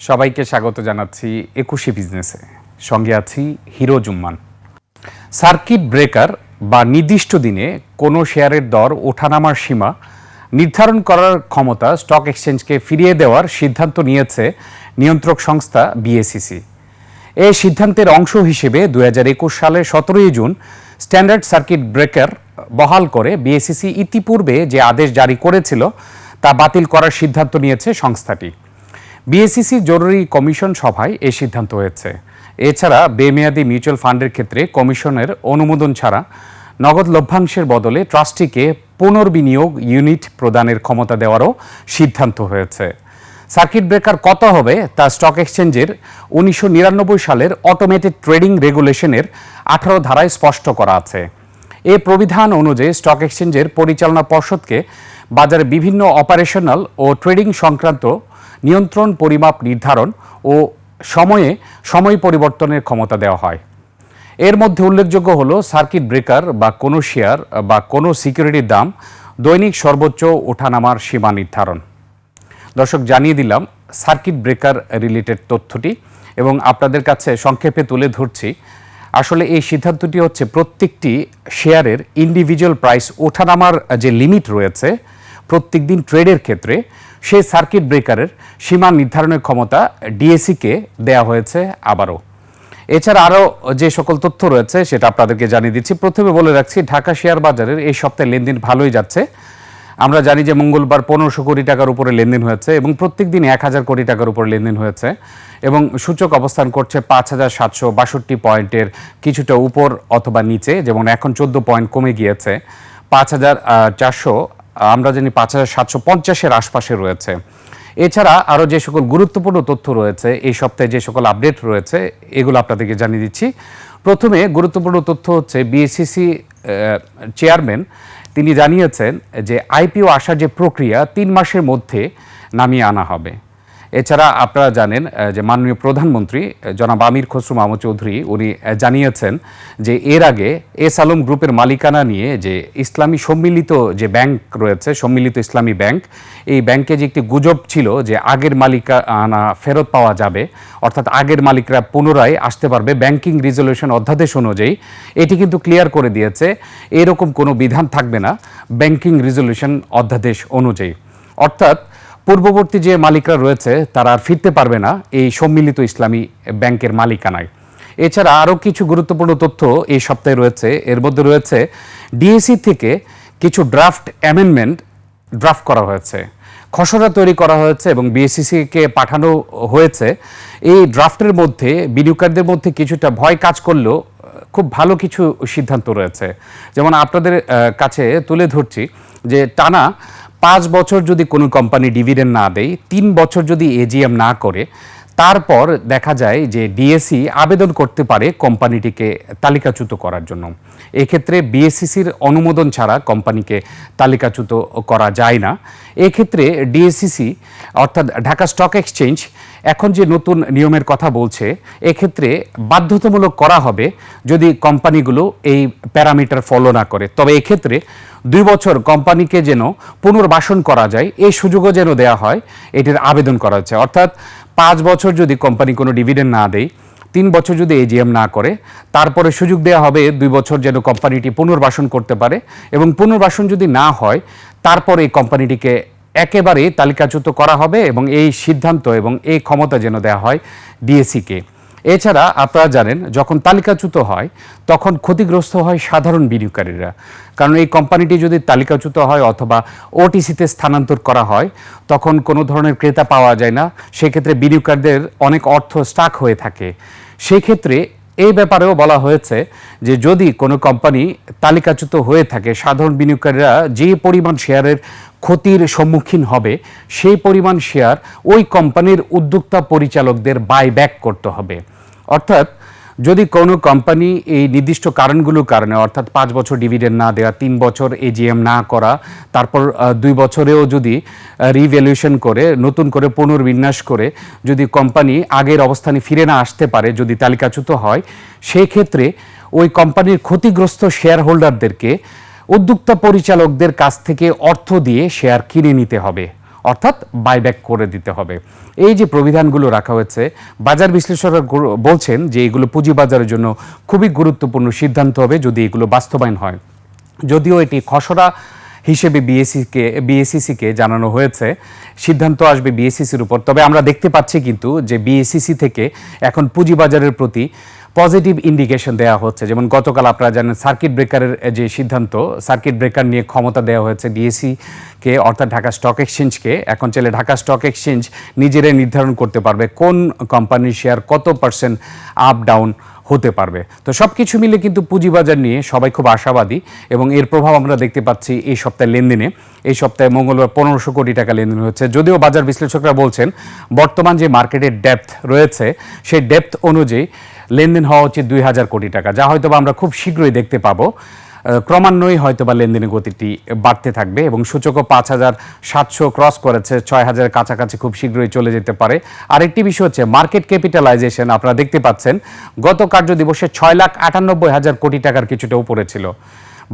সবাইকে স্বাগত জানাচ্ছি ২১ বিজনেসে। সঙ্গে আছি হিরো জুম্মান। সার্কিট ব্রেকার বা নির্দিষ্ট দিনে কোনো শেয়ারের দর ওঠানামার সীমা নির্ধারণ করার ক্ষমতা স্টক এক্সচেঞ্জকে ফিরিয়ে দেওয়ার সিদ্ধান্ত নিয়েছে নিয়ন্ত্রক সংস্থা বিএসইসি। এই সিদ্ধান্তের অংশ হিসেবে ২০২১ সালের ১৭ জুন স্ট্যান্ডার্ড সার্কিট ব্রেকার বহাল করে বিএসইসি ইতিপূর্বে যে আদেশ জারি করেছিল তা বাতিল করার সিদ্ধান্ত নিয়েছে সংস্থাটি। বিএসইসি জরুরি কমিশন সভায় এই সিদ্ধান্ত হয়েছে। এছাড়া বেমেয়াদি মিউচুয়াল ফান্ডের ক্ষেত্রে কমিশনের অনুমোদন ছাড়া নগদ লভ্যাংশের বদলে ট্রাস্টিকে পুনর্বিনিয়োগ ইউনিট প্রদানের ক্ষমতা দেওয়ারও সিদ্ধান্ত হয়েছে। সার্কিট ব্রেকার কত হবে তা স্টক এক্সচেঞ্জের ১৯৯৯ সালের অটোমেটেড ট্রেডিং রেগুলেশনের ১৮ ধারায় স্পষ্ট করা আছে। এ প্রবিধান অনুযায়ী স্টক এক্সচেঞ্জের পরিচালনা পর্ষদকে বাজারে বিভিন্ন অপারেশনাল ও ট্রেডিং সংক্রান্ত নিয়ন্ত্রণ, পরিমাপ, নির্ধারণ ও সময় পরিবর্তনের ক্ষমতা দেওয়া হয়। এর মধ্যে উল্লেখযোগ্য হলো সার্কিট ব্রেকার বা কোনো শেয়ার বা কোনো সিকিউরিটির দাম দৈনিক সর্বোচ্চ ওঠানামার সীমা নির্ধারণ। দর্শক, জানিয়ে দিলাম সার্কিট ব্রেকার রিলেটেড তথ্যটি এবং আপনাদের কাছে সংক্ষেপে তুলে ধরছি। আসলে এই সিদ্ধান্তটি হচ্ছে প্রত্যেকটি শেয়ারের ইন্ডিভিজুয়াল প্রাইস ওঠানামার যে লিমিট রয়েছে প্রত্যেক দিন ট্রেডের ক্ষেত্রে, সেই সার্কিট ব্রেকারের সীমা নির্ধারণের ক্ষমতা ডিএসইকে দেয়া হয়েছে আবারও। এছাড়া আরও যে সকল তথ্য রয়েছে সেটা আপনাদেরকে জানিয়ে দিচ্ছি। প্রথমে বলে রাখছি, ঢাকা শেয়ার বাজারের এই সপ্তাহে লেনদেন ভালোই যাচ্ছে। আমরা জানি যে মঙ্গলবার ১৫০০ কোটি টাকার উপরে লেনদেন হয়েছে এবং প্রত্যেক দিন ১,০০০ কোটি টাকার উপরে লেনদেন হয়েছে এবং সূচক অবস্থান করছে ৫,৭৬২ পয়েন্টের কিছুটা উপর অথবা নিচে, যেমন এখন ১৪ পয়েন্ট কমে গিয়েছে ৫,৪০০, আমরা জানি ৫,৭৫০-এর আশপাশে রয়েছে। এছাড়া আরও যে সকল গুরুত্বপূর্ণ তথ্য রয়েছে এই সপ্তাহে, যে সকল আপডেট রয়েছে এগুলো আপনাদেরকে জানিয়ে দিচ্ছি। প্রথমে গুরুত্বপূর্ণ তথ্য হচ্ছে বিএসইসি চেয়ারম্যান তিনি জানিয়েছেন যে আইপিও আসার যে প্রক্রিয়া ৩ মাসের মধ্যে নামিয়ে আনা হবে। এছাড়া আপনারা জানেন যে মাননীয় প্রধানমন্ত্রী জনাব আমির খসরু মাহমুদ চৌধুরী উনি জানিয়েছেন যে এর আগে এস আলম গ্রুপের মালিকানা নিয়ে যে ইসলামী সম্মিলিত যে ব্যাংক রয়েছে, সম্মিলিত ইসলামী ব্যাংক, এই ব্যাংকে যে একটি গুজব ছিল যে আগের মালিকানা ফেরত পাওয়া যাবে, অর্থাৎ আগের মালিকরা পুনরায় আসতে পারবে ব্যাংকিং রিজলিউশন অধ্যাদেশ অনুযায়ী, এটি কিন্তু ক্লিয়ার করে দিয়েছে এরকম কোনো বিধান থাকবে না ব্যাংকিং রিজলিউশন অধ্যাদেশ অনুযায়ী। অর্থাৎ পূর্ববর্তী যে মালিকরা রয়েছে তারা আর ফিরতে পারবে না এই সম্মিলিত ইসলামী ব্যাংকের মালিকানায়। এছাড়া আরও কিছু গুরুত্বপূর্ণ তথ্য এই সপ্তাহে রয়েছে। এর মধ্যে রয়েছে ডিএসই থেকে কিছু ড্রাফট করা হয়েছে, খসড়া তৈরি করা হয়েছে এবং বিএসইসিকে পাঠানো হয়েছে। এই ড্রাফটের মধ্যে বিনিয়োগকারীদের মধ্যে কিছুটা ভয় কাজ করলেও খুব ভালো কিছু সিদ্ধান্ত রয়েছে। যেমন আপনাদের কাছে তুলে ধরছি যে টানা ৫ বছর যদি কোনো কোম্পানি ডিভিডেন্ড না দেয়, ৩ বছর যদি এজিএম না করে, তারপর দেখা যায় যে ডিএসই আবেদন করতে পারে কোম্পানিটিকে তালিকাচ্যুত করার জন্য। এক্ষেত্রে বিএসইসির অনুমোদন ছাড়া কোম্পানিকে তালিকাচ্যুত করা যায় না। এক্ষেত্রে ডিএসইসি অর্থাৎ ঢাকা স্টক এক্সচেঞ্জ এখন যে নতুন নিয়মের কথা বলছে, এক্ষেত্রে বাধ্যতামূলক করা হবে যদি কোম্পানিগুলো এই প্যারামিটার ফলো না করে। তবে এক্ষেত্রে ২ বছর কোম্পানিকে যেন পুনর্বাসন করা যায় এই সুযোগও যেন দেওয়া হয়, এটির আবেদন করা হচ্ছে। অর্থাৎ ৫ বছর যদি কোম্পানি কোনো ডিভিডেন্ড না দেয়, ৩ বছর যদি এজিএম না করে, তারপরে সুযোগ দেওয়া হবে ২ বছর যেন কোম্পানিটি পুনর্বাসন করতে পারে এবং পুনর্বাসন যদি না হয় তারপর এই কোম্পানিটিকে একেবারে তালিকাচ্যুত করা হবে এবং এই সিদ্ধান্ত এবং এই ক্ষমতা যেন দেওয়া হয় ডিএসইকে। এছাড়া আপনারা জানেন যখন তালিকাচ্যুত হয় তখন ক্ষতিগ্রস্ত হয় সাধারণ বিনিয়োগকারীরা, কারণ এই কোম্পানিটি যদি তালিকাচ্যুত হয় অথবা ওটিসিতে স্থানান্তর করা হয় তখন কোনো ধরনের ক্রেতা পাওয়া যায় না, সেক্ষেত্রে বিনিয়োগকারীদের অনেক অর্থ স্টাক হয়ে থাকে। সেই ক্ষেত্রে এই ব্যাপারেও বলা হয়েছে যে যদি কোনো কোম্পানি তালিকাচ্যুত হয়ে থাকে, সাধারণ বিনিয়োগকারীরা যে পরিমাণ শেয়ারের ক্ষতির সম্মুখীন হবে সেই পরিমাণ শেয়ার ওই কোম্পানির উদ্যোক্তা পরিচালকদের বাইব্যাক করতে হবে। অর্থাৎ যদি কোনো কোম্পানি এই নির্দিষ্ট কারণগুলোর কারণে, অর্থাৎ ৫ বছর ডিভিডেন্ড না দেওয়া, ৩ বছর এজিএম না করা, তারপর ২ বছরেও যদি রিভ্যালুয়েশন করে নতুন করে পুনর্বিন্যাস করে যদি কোম্পানি আগের অবস্থানে ফিরে না আসতে পারে, যদি তালিকাচ্যুত হয়, সেই ক্ষেত্রে ওই কোম্পানির ক্ষতিগ্রস্ত শেয়ার হোল্ডারদেরকে উদ্যোক্তা পরিচালকদের কাছ থেকে অর্থ দিয়ে শেয়ার কিনে নিতে হবে। অর্থাৎ বাইব্যাক করে দিতে হবে। এই যে প্রবিধানগুলো রাখা হয়েছে, বাজার বিশ্লেষকরা বলছেন যে এগুলো পুঁজিবাজারের জন্য খুবই গুরুত্বপূর্ণ সিদ্ধান্ত হবে যদি এগুলো বাস্তবায়ন হয়। যদিও এটি খসড়া হিসেবে বিএসইসিকে জানানো হয়েছে, সিদ্ধান্ত আসবে বিএসইসির উপর। তবে আমরা দেখতে পাচ্ছি কিন্তু যে বিএসইসি থেকে এখন পুঁজিবাজারের প্রতি পজিটিভ ইন্ডিকেশন দেওয়া হচ্ছে। যেমন গতকাল আপনারা জানেন সার্কিট ব্রেকারের যে সিদ্ধান্ত, সার্কিট ব্রেকার নিয়ে ক্ষমতা দেওয়া হয়েছে ডিএসইকে অর্থাৎ ঢাকা স্টক এক্সচেঞ্জকে। এখন চাইলে ঢাকা স্টক এক্সচেঞ্জ নিজেরাই নির্ধারণ করতে পারবে কোন কোম্পানির শেয়ার কত % আপ ডাউন হতে পারবে। তো সব কিছু মিলে কিন্তু পুঁজিবাজার নিয়ে সবাই খুব আশাবাদী এবং এর প্রভাব আমরা দেখতে পাচ্ছি এই সপ্তাহের লেনদেনে। এই সপ্তাহে মঙ্গলবার 1500 কোটি টাকা লেনদেন হচ্ছে। যদিও বাজার বিশ্লেষকরা বলছেন বর্তমান যে মার্কেটের ডেপথ রয়েছে সেই ডেপথ অনুযায়ী লেনদেন হওয়া উচিত 2000 কোটি টাকা, যা হয়তো আমরা খুব শীঘ্রই দেখতে পাবো। ক্রমান্বয়ে হয়তোবা লেনদেনের গতিটি বাড়তে থাকবে এবং সূচকও 5700 ক্রস করেছে, 6000 কাছাকাছি খুব শীঘ্রই চলে যেতে পারে। আরেকটি বিষয় হচ্ছে মার্কেট ক্যাপিটালাইজেশন। আপনারা দেখতে পাচ্ছেন গত কার্যদিবসে 6,98,000 কোটি টাকার কিছুটা উপরে ছিল।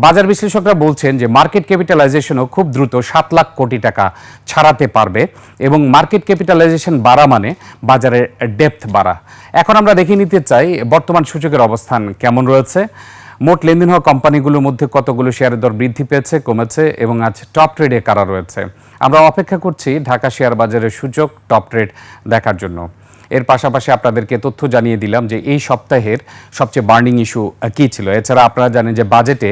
বাজার বিশ্লেষকরা বলছেন যে মার্কেট ক্যাপিটালাইজেশনও খুব দ্রুত 7 লাখ কোটি টাকা ছাড়াতে পারবে এবং মার্কেট ক্যাপিটালাইজেশন বাড়া মানে বাজারের ডেপথ বাড়া। এখন আমরা দেখে নিতে চাই বর্তমান সূচকের অবস্থান কেমন রয়েছে। মোট লেনদেন হওয়া কোম্পানিগুলোর মধ্যে কতগুলো শেয়ারের দর বৃদ্ধি পেয়েছে, কমেছে এবং আজ টপ ট্রেডে কারা রয়েছে। আমরা অপেক্ষা করছি ঢাকা শেয়ার বাজারের সূচক টপ ট্রেড দেখার জন্য। এর পাশাপাশি আপনাদেরকে তথ্য জানিয়ে দিলাম যে এই সপ্তাহের সবচেয়ে বার্নিং ইস্যু কী ছিল। এছাড়া আপনারা জানেন যে বাজেটে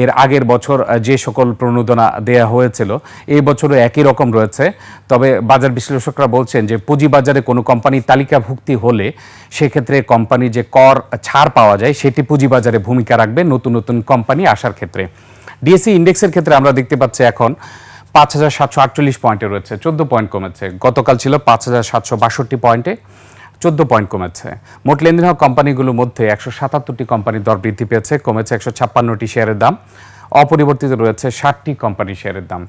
এর আগের বছর যে সকল প্রণোদনা দেয়া হয়েছিল এই বছরও একই রকম রয়েছে। তবে বাজার বিশ্লেষকরা বলছেন যে পুঁজিবাজারে কোনো কোম্পানি তালিকাভুক্তি হলে সেক্ষেত্রে কোম্পানি যে কর ছাড় পাওয়া যায় সেটি পুঁজিবাজারে ভূমিকা রাখবে নতুন নতুন কোম্পানি আসার ক্ষেত্রে। ডিএসই ইন্ডেক্সের ক্ষেত্রে আমরা দেখতে পাচ্ছি এখন 5748 পয়েন্টে রয়েছে, 14 পয়েন্ট কমেছে। গতকাল ছিল 5762 পয়েন্টে, 14 পয়েন্ট কমেছে। মোট লেনদেন হওয়া কোম্পানিগুলোর মধ্যে 177টি কোম্পানির দর বৃদ্ধি পেয়েছে, কমেছে 156টি শেয়ারের দাম, অপরিবর্তিত রয়েছে 60টি কোম্পানির শেয়ারের দাম।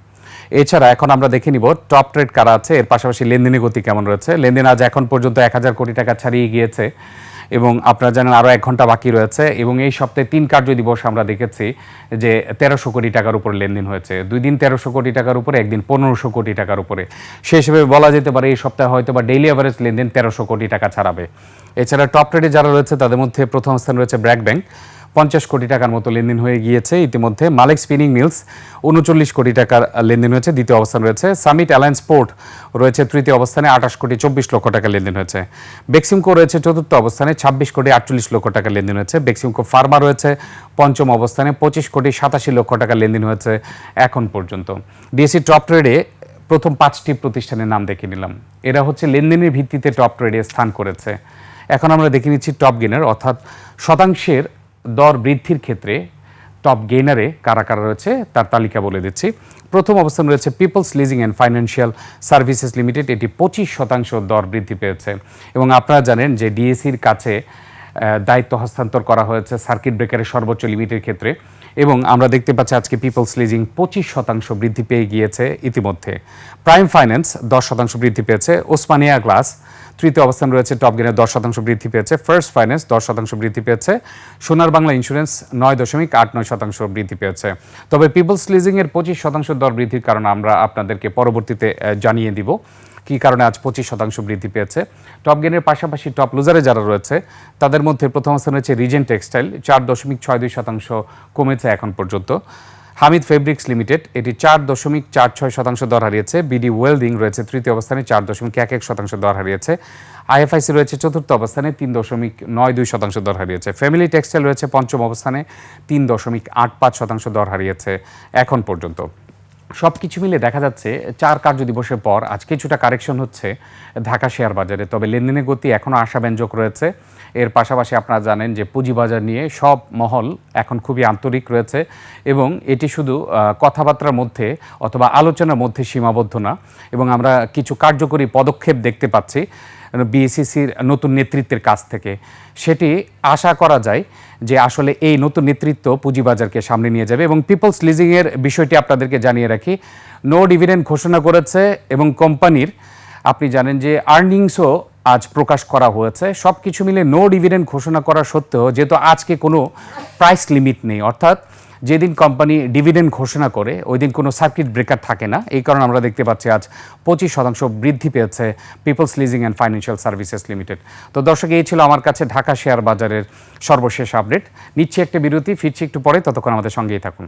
এছাড়া এখন আমরা দেখে নিব টপ ট্রেড কারা আছে, এর পাশাপাশি লেনদেনের গতি কেমন রয়েছে। লেনদেন আজ এখন পর্যন্ত 1000 কোটি টাকা ছাড়িয়ে গিয়েছে এবং আপনারা জানেন আরও 1 ঘন্টা বাকি রয়েছে এবং এই সপ্তাহে 3 কার্যদিবস আমরা দেখেছি যে 1300 কোটি টাকার উপরে লেনদেন হয়েছে। 2 দিন 1300 কোটি টাকার উপরে, একদিন 1500 কোটি টাকার উপরে। সেই হিসেবে বলা যেতে পারে এই সপ্তাহে হয়তো বা ডেইলি অ্যাভারেজ লেনদেন 1300 কোটি টাকা ছাড়াবে। এছাড়া টপ ট্রেডে যারা রয়েছে তাদের মধ্যে প্রথম স্থান রয়েছে ব্র্যাক ব্যাংক, 50 কোটি টাকার মতো লেনদেন হয়ে গিয়েছে ইতিমধ্যে। মালিক স্পিনিং মিলস 39 কোটি টাকার লেনদেন হয়েছে, দ্বিতীয় অবস্থান রয়েছে। সামিট অ্যালায়েন্স পোর্ট রয়েছে তৃতীয় অবস্থানে, 28 কোটি 24 লক্ষ টাকা লেনদেন হয়েছে। বেক্সিমকো রয়েছে চতুর্থ অবস্থানে, 26 কোটি 48 লক্ষ টাকা লেনদেন হয়েছে। বেক্সিমকো ফার্মা রয়েছে পঞ্চম অবস্থানে, 25 কোটি 87 লক্ষ টাকা লেনদেন হয়েছে এখন পর্যন্ত। ডিএসই টপ ট্রেডে প্রথম 5টি প্রতিষ্ঠানের নাম দেখে নিলাম। এরা হচ্ছে লেনদেনের ভিত্তিতে টপ ট্রেডে স্থান করেছে। এখন আমরা দেখে নিচ্ছি টপ গেইনার অর্থাৎ শতাংশের দর বৃদ্ধির ক্ষেত্রে টপ গেইনারে কারা কারা রয়েছে তার তালিকা বলে দিচ্ছি। প্রথম অবস্থান রয়েছে Peoples Leasing and Financial Services Limited, এটি 25% দর বৃদ্ধি পেয়েছে এবং আপনারা জানেন যে ডিএসির কাছে দায়িত্ব হস্তান্তর করা হয়েছে সার্কিট ব্রেকারের সর্বোচ্চ লিমিটের ক্ষেত্রে এবং আমরা দেখতে পাচ্ছি আজকে পিপলস লিজিং 25% বৃদ্ধি পেয়ে গিয়েছে ইতিমধ্যে। প্রাইম ফাইন্যান্স 10% বৃদ্ধি পেয়েছে। ওসমানিয়া গ্লাস তৃতীয় অবস্থান রয়েছে টপ গেইনার, 10% বৃদ্ধি পেয়েছে। ফার্স্ট ফাইন্যান্স 10% বৃদ্ধি পেয়েছে। সোনার বাংলা ইন্স্যুরেন্স 9.89% বৃদ্ধি পেয়েছে। তবে পিপলস লিজিংয়ের 25% দর বৃদ্ধির কারণে আমরা আপনাদেরকে পরবর্তীতে জানিয়ে দিব কী কারণে আজ 25% বৃদ্ধি পেয়েছে। টপ গেইনের পাশাপাশি টপ লুজারে যারা রয়েছে তাদের মধ্যে প্রথম স্থানে রয়েছে রিজেন্ট টেক্সটাইল, 4.62% কমেছে এখন পর্যন্ত। হামিদ ফেব্রিক্স লিমিটেড এটি 4.46% দর হারিয়েছে। বিডি ওয়েলডিং রয়েছে তৃতীয় অবস্থানে, 4.11% দর হারিয়েছে। আইএফআইসি রয়েছে চতুর্থ অবস্থানে, 3.92% দর হারিয়েছে। ফ্যামিলি টেক্সটাইল রয়েছে পঞ্চম অবস্থানে, 3.85% দর হারিয়েছে এখন পর্যন্ত। সব কিছু মিলে দেখা যাচ্ছে 4 কার্যদিবসের পর আজ কিছুটা কারেকশন হচ্ছে ঢাকা শেয়ার বাজারে, তবে লেনদেনের গতি এখনও আশাব্যঞ্জক রয়েছে। এর পাশাপাশি আপনারা জানেন যে পুঁজিবাজার নিয়ে সব মহল এখন খুবই আন্তরিক রয়েছে এবং এটি শুধু কথাবার্তার মধ্যে অথবা আলোচনার মধ্যে সীমাবদ্ধ না এবং আমরা কিছু কার্যকরী পদক্ষেপ দেখতে পাচ্ছি বিএসইসির নতুন নেতৃত্বের কাছ থেকে। সেটি আশা করা যায় যে আসলে এই নতুন নেতৃত্ব পুঁজিবাজারকে সামনে নিয়ে যাবে। এবং পিপলস লিজিংয়ের বিষয়টি আপনাদেরকে জানিয়ে রাখি, নো ডিভিডেন্ড ঘোষণা করেছে এবং কোম্পানির আপনি জানেন যে আর্নিংসও আজ প্রকাশ করা হয়েছে। সব কিছু মিলে নো ডিভিডেন্ড ঘোষণা করা সত্ত্বেও যেহেতু আজকে কোনো প্রাইস লিমিট নেই, অর্থাৎ যেদিন কোম্পানি ডিভিডেন্ড ঘোষণা করে ওই দিন কোনো সার্কিট ব্রেকার থাকে না। এই কারণে আমরা দেখতে পাচ্ছি আজ 25% বৃদ্ধি পেয়েছে Peoples Leasing and Financial Services Limited. তো দর্শক, এই ছিল আমার কাছে ঢাকা শেয়ার বাজারের সর্বশেষ আপডেট। নিচ্ছি একটা বিরতি, ফিরছি একটু পরে, ততক্ষণ আমাদের সঙ্গেই থাকুন।